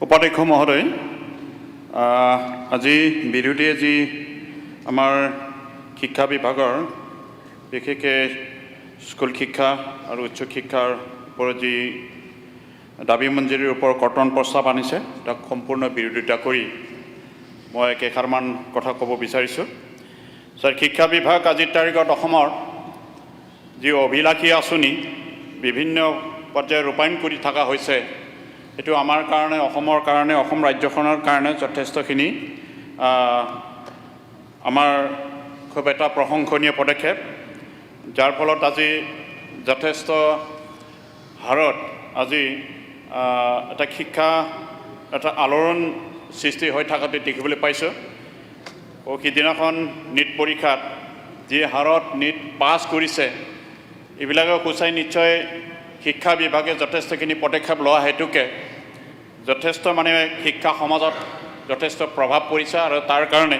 উপাধ্যক্ষ মহোদয়, আজি বিৰোধীয়ে যি আমাৰ শিক্ষা বিভাগৰ বিশেষকৈ স্কুল শিক্ষা আৰু উচ্চ শিক্ষাৰ ওপৰত যি দাবী মঞ্জুৰিৰ ওপৰত কৰ্তন প্ৰস্তাৱ আনিছে তাক সম্পূৰ্ণ বিৰোধিতা কৰি মই কেইষাৰমান কথা ক'ব বিচাৰিছোঁ। ছাৰ, শিক্ষা বিভাগ আজিৰ তাৰিখত অসমৰ যি অভিলাষী আঁচনি বিভিন্ন পৰ্যায়ত ৰূপায়ণ কৰি থকা হৈছে, এইটো আমাৰ কাৰণে, অসমৰ কাৰণে, অসম ৰাজ্যখনৰ কাৰণে যথেষ্টখিনি আমাৰ খুব এটা প্ৰশংসনীয় পদক্ষেপ, যাৰ ফলত আজি যথেষ্ট হাৰত আজি এটা শিক্ষা এটা আলোড়ন সৃষ্টি হৈ থকাটো দেখিবলৈ পাইছোঁ। সিদিনাখন নীট পৰীক্ষাত যি হাৰত নীট পাছ কৰিছে, এইবিলাকে সূচাই নিশ্চয় শিক্ষা বিভাগে যথেষ্টখিনি পদক্ষেপ লোৱা হেতুকে যথেষ্ট শিক্ষা সমাজত যথেষ্ট প্ৰভাৱ পৰিছে আৰু তাৰ কাৰণে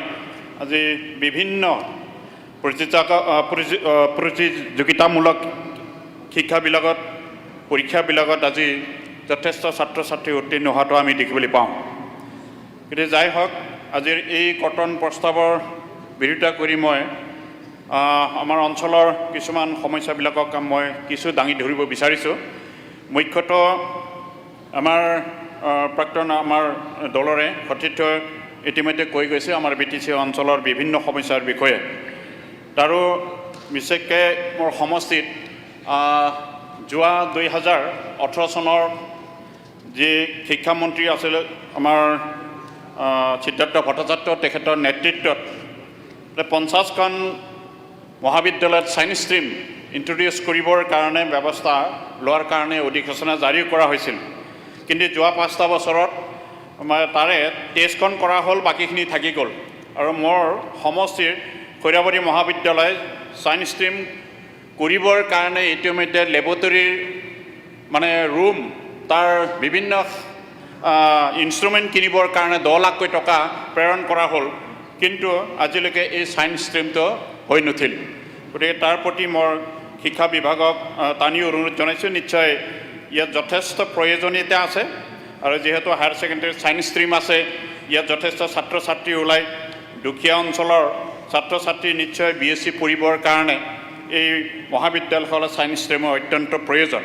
আজি বিভিন্ন প্ৰতিযোগিতামূলক শিক্ষাবিলাকত পৰীক্ষাবিলাকত আজি যথেষ্ট ছাত্ৰ ছাত্ৰী উত্তীৰ্ণ হোৱাটো আমি দেখিবলৈ পাওঁ। গতিকে যাই হওক, আজিৰ এই কৰ্তন প্ৰস্তাৱৰ বিৰোধিতা কৰি মই আমাৰ অঞ্চলৰ কিছুমান সমস্যাবিলাকক মই কিছু দাঙি ধৰিব বিচাৰিছোঁ। মুখ্যতঃ আমাৰ প্ৰাক্তন আমাৰ দলৰে সতীৰ্থ ইতিমধ্যে কৈ গৈছে আমাৰ BTC অঞ্চলৰ বিভিন্ন সমস্যাৰ বিষয়ে। তাৰো বিশেষকৈ মোৰ সমষ্টিত যোৱা 2018 চনৰ যি শিক্ষামন্ত্ৰী আছিল আমাৰ সিদ্ধাৰ্থ ভট্টাচাৰ্য, তেখেতৰ নেতৃত্বত 50খন মহাবিদ্যালয়ত ছায়েন্স ষ্ট্ৰীম ইণ্ট্ৰডিউচ কৰিবৰ কাৰণে ব্যৱস্থা লোৱাৰ কাৰণে অধিসূচনা জাৰি কৰা হৈছিল। কিন্তু যোৱা 5টা বছৰত তাৰে 23খন কৰা হ'ল, বাকীখিনি থাকি গ'ল। আৰু মোৰ সমষ্টিৰ খৈৰাবাৰী মহাবিদ্যালয় ছায়েন্স ষ্ট্ৰীম কৰিবৰ কাৰণে ইতিমধ্যে লেবৰেটৰীৰ ৰুম, তাৰ বিভিন্ন ইনষ্ট্ৰুমেণ্ট কিনিবৰ কাৰণে 10 লাখকৈ টকা প্ৰেৰণ কৰা হ'ল, কিন্তু আজিলৈকে এই ছায়েন্স ষ্ট্ৰীমটো হৈ নুঠিল। গতিকে তাৰ প্ৰতি মই শিক্ষা বিভাগক টানি অনুৰোধ জনাইছোঁ। নিশ্চয় ইয়াত যথেষ্ট প্ৰয়োজনীয়তা আছে, আৰু যিহেতু হায়াৰ ছেকেণ্ডেৰী ছায়েন্স ষ্ট্ৰীম আছে, ইয়াত যথেষ্ট ছাত্ৰ ছাত্ৰী ওলায়। দুখীয়া অঞ্চলৰ ছাত্ৰ ছাত্ৰী নিশ্চয় BSc পঢ়িবৰ কাৰণে এই মহাবিদ্যালয়খনৰ ছায়েন্স ষ্ট্ৰীমৰ অত্যন্ত প্ৰয়োজন।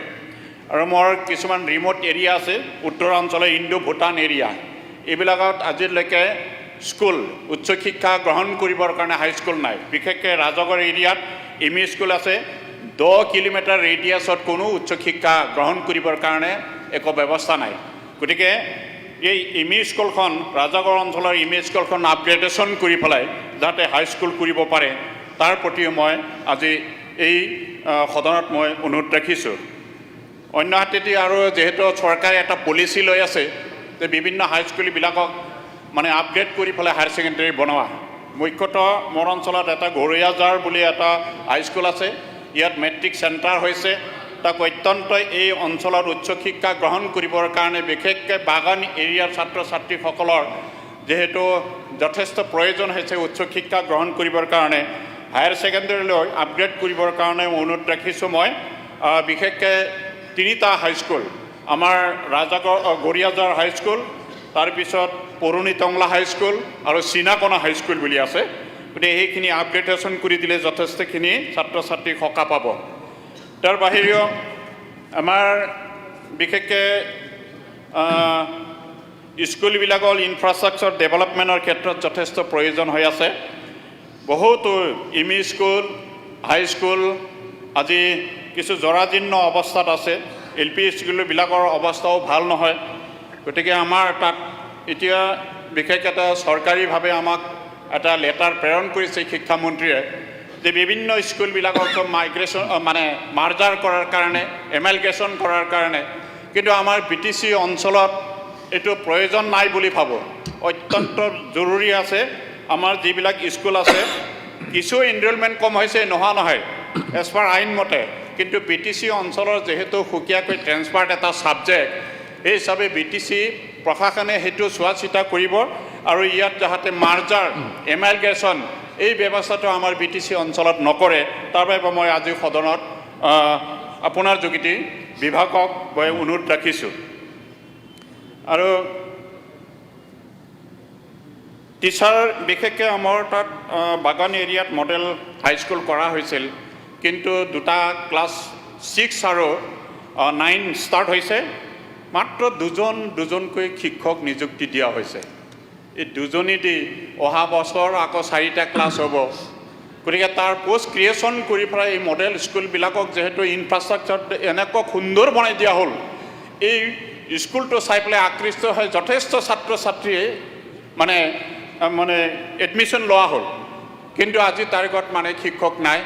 আৰু মোৰ কিছুমান ৰিম'ট এৰিয়া আছে, উত্তৰাঞ্চলৰ ইণ্ডো ভূটান এৰিয়া, এইবিলাকত আজিলৈকে স্কুল, উচ্চ শিক্ষা গ্ৰহণ কৰিবৰ কাৰণে হাইস্কুল নাই। বিশেষকৈ ৰাজগড় এৰিয়াত ME স্কুল আছে, 10 কিলোমিটাৰ ৰেডিয়াছত কোনো উচ্চ শিক্ষা গ্ৰহণ কৰিবৰ কাৰণে একো ব্যৱস্থা নাই। গতিকে এই ME স্কুলখন, ৰাজগড় অঞ্চলৰ ME স্কুলখন আপগ্ৰেডেশ্যন কৰি পেলাই যাতে হাইস্কুল কৰিব পাৰে, তাৰ প্ৰতিও মই আজি এই সদনত মই অনুৰোধ ৰাখিছোঁ। অন্যহাতেদি আৰু যিহেতু চৰকাৰে এটা পলিচি লৈ আছে যে বিভিন্ন হাইস্কুলবিলাকক আপগ্ৰেড কৰি পেলাই হায়াৰ ছেকেণ্ডেৰী বনোৱা। মুখ্যতঃ মোৰ অঞ্চলত এটা ঘৰৈয়াজাৰ বুলি এটা হাইস্কুল আছে, ইয়াত মেট্ৰিক চেণ্টাৰ হৈছে। তাক অত্যন্ত এই অঞ্চলত উচ্চ শিক্ষা গ্ৰহণ কৰিবৰ কাৰণে বিশেষকৈ বাগান এৰিয়াৰ ছাত্ৰ ছাত্ৰীসকলৰ যিহেতু যথেষ্ট প্ৰয়োজন হৈছে উচ্চ শিক্ষা গ্ৰহণ কৰিবৰ কাৰণে, হায়াৰ ছেকেণ্ডেৰীলৈ আপগ্ৰেড কৰিবৰ কাৰণে অনুৰোধ ৰাখিছোঁ। মই বিশেষকৈ 3টা হাইস্কুল, আমাৰ গৰিয়াজাৰ হাইস্কুল, তাৰপিছত পৰুণী টংলা হাইস্কুল আৰু চিনাকনা হাইস্কুল বুলি আছে। গতিকে সেইখিনি আপগ্ৰেডেশ্যন কৰি দিলে যথেষ্টখিনি ছাত্ৰ ছাত্ৰী সকাহ পাব। তাৰ বাহিৰেও আমাৰ বিশেষকৈ স্কুলবিলাকৰ ইনফ্ৰাষ্ট্ৰাকচাৰ ডেভেলপমেণ্টৰ ক্ষেত্ৰত যথেষ্ট প্ৰয়োজন হৈ আছে। বহুতো ME স্কুল, হাইস্কুল আজি কিছু জৰাজীৰ্ণ অৱস্থাত আছে। LP স্কুলবিলাকৰ অৱস্থাও ভাল নহয়। গতিকে আমাৰ তাত এতিয়া বিশেষ এটা চৰকাৰীভাৱে আমাক এটা লেটাৰ প্ৰেৰণ কৰিছে শিক্ষামন্ত্ৰীয়ে যে বিভিন্ন স্কুলবিলাকক মাইগ্ৰেশ্যন মাৰ্জাৰ কৰাৰ কাৰণে, এমেলগেশ্যন কৰাৰ কাৰণে, কিন্তু আমাৰ BTC অঞ্চলত এইটো প্ৰয়োজন নাই বুলি ভাবোঁ। অত্যন্ত জৰুৰী আছে। আমাৰ যিবিলাক স্কুল আছে, কিছু এনৰলমেণ্ট কম হৈছে, নোহোৱা নহয় এজ পাৰ আইন মতে, কিন্তু BTC অঞ্চলৰ যিহেতু সুকীয়াকৈ ট্ৰেন্সফাৰ্ড এটা ছাবজেক্ট, এই হিচাপে BTC প্ৰশাসনে সেইটো চোৱা চিতা কৰিব, আৰু ইয়াত যাতে মাৰ্জাৰ, এমেলগেশ্যন এই ব্যৱস্থাটো আমাৰ BTC অঞ্চলত নকৰে, তাৰ বাবে মই আজি সদনত আপোনাৰ যোগেদি বিভাগক মই অনুৰোধ ৰাখিছোঁ। আৰু টিচাৰ বিশেষকৈ আমাৰ তাত বাগান এৰিয়াত মডেল হাইস্কুল কৰা হৈছিল, কিন্তু দুটা ক্লাছ 6 আৰু 9 ষ্টাৰ্ট হৈছে, মাত্ৰ দুজনকৈ শিক্ষক নিযুক্তি দিয়া হৈছে। এই দুজনেদি অহা বছৰ আকৌ 4টা ক্লাছ হ'ব। গতিকে তাৰ পোষ্ট ক্ৰিয়েশ্যন কৰি পেলাই এই মডেল স্কুলবিলাকক যিহেতু ইনফ্ৰাষ্ট্ৰাকচাৰ এনেকুৱা সুন্দৰ বনাই দিয়া হ'ল, এই স্কুলটো চাই পেলাই আকৃষ্ট হৈ যথেষ্ট ছাত্ৰ ছাত্ৰীয়ে মানে এডমিশ্যন লোৱা হ'ল। কিন্তু আজি তাৰিখত মানে শিক্ষক নাই।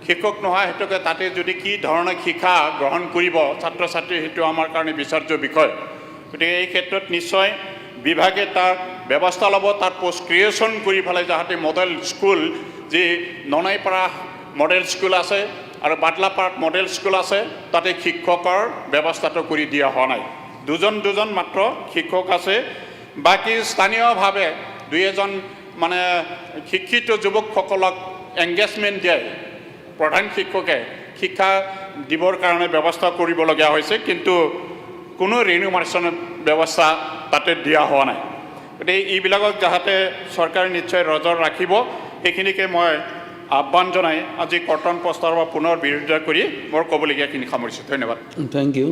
শিক্ষক নোহোৱা হেতুকে তাতে যদি কি ধৰণৰ শিক্ষা গ্ৰহণ কৰিব ছাত্ৰ ছাত্ৰী, সেইটো আমাৰ কাৰণে বিচাৰ্য বিষয়। গতিকে এই ক্ষেত্ৰত নিশ্চয় বিভাগে তাৰ ব্যৱস্থা ল'ব, তাৰ পোষ্ট ক্ৰিয়েশ্যন কৰি পেলাই যাতে মডেল স্কুল, যি ননাইপাৰা মডেল স্কুল আছে আৰু বাটলাপাৰাত মডেল স্কুল আছে, তাতে শিক্ষকৰ ব্যৱস্থাটো কৰি দিয়া হোৱা নাই। দুজন মাত্ৰ শিক্ষক আছে। বাকী স্থানীয়ভাৱে 2-এজন মানে শিক্ষিত যুৱকসকলক এংগেজমেণ্ট দিয়ে প্ৰধান শিক্ষকে শিক্ষা দিবৰ কাৰণে ব্যৱস্থা কৰিবলগীয়া হৈছে, কিন্তু কোনো ৰিনিউমাৰেশ্যনৰ ব্যৱস্থা তাতে দিয়া হোৱা নাই। গতিকে এইবিলাকক যাতে চৰকাৰে নিশ্চয় নজৰ ৰাখিব, সেইখিনিকে মই আহ্বান জনাই আজি কৰ্তন প্ৰস্তাৱৰ পুনৰ বিৰোধিতা কৰি মোৰ ক'বলগীয়াখিনি সামৰিছোঁ। ধন্যবাদ। Thank U.